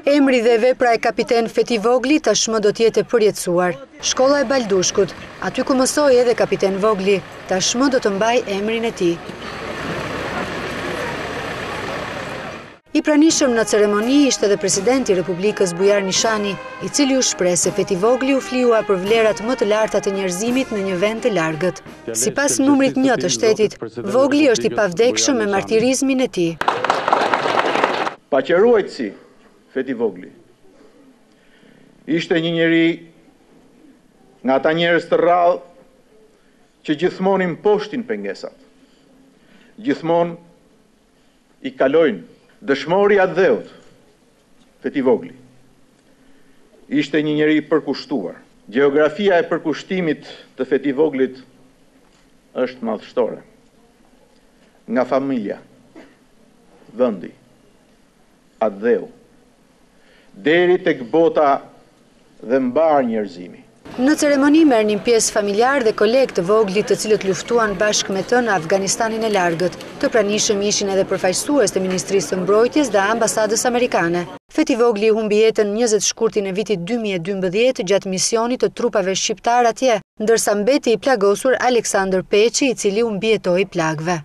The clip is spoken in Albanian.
Emri dhe vepra e kapiten Feti Vogli tashmë do t'jetë e përjetësuar. Shkolla e Baldushkut, aty ku mësoi edhe kapiten Vogli, tashmë do të mbaj emrin e tij. I pranishëm në ceremoni ishte edhe presidenti i Republikës Bujar Nishani, i cili u shpreh se Feti Vogli u fliua për vlerat më të larta të njerëzimit në një vend të largët. Sipas numrit 1 të shtetit, Vogli është i pavdekshëm me martirizmin e tij. Paqëruajtësi Feti Vogli ishte një njeri nga ata njerëz të rrallë që gjithmonë imposhtin pengesat. Gjithmonë i kalojnë. Dëshmori atë dheut, Feti Vogli, ishte një njeri përkushtuar. Gjeografia e përkushtimit të Feti Voglit është madhështore. Nga familja, vendi, atë dheu, deri tek bota dhe mbar njerëzimi. Në ceremoni merrnin pjesë familjar dhe kolegë të Voglit të cilët luftuan bashkë me të në Afganistanin e largët. Të pranishëm ishin edhe përfaqësues të Ministrisë së Mbrojtjes dhe Ambasadës Amerikane. Feti Vogli humbi jetën 20 shkurtin e vitit 2012 gjatë misionit të trupave shqiptar atje, ndërsa mbeti i plagosur Aleksandër Peçi, i cili u mbijetoi plagëve.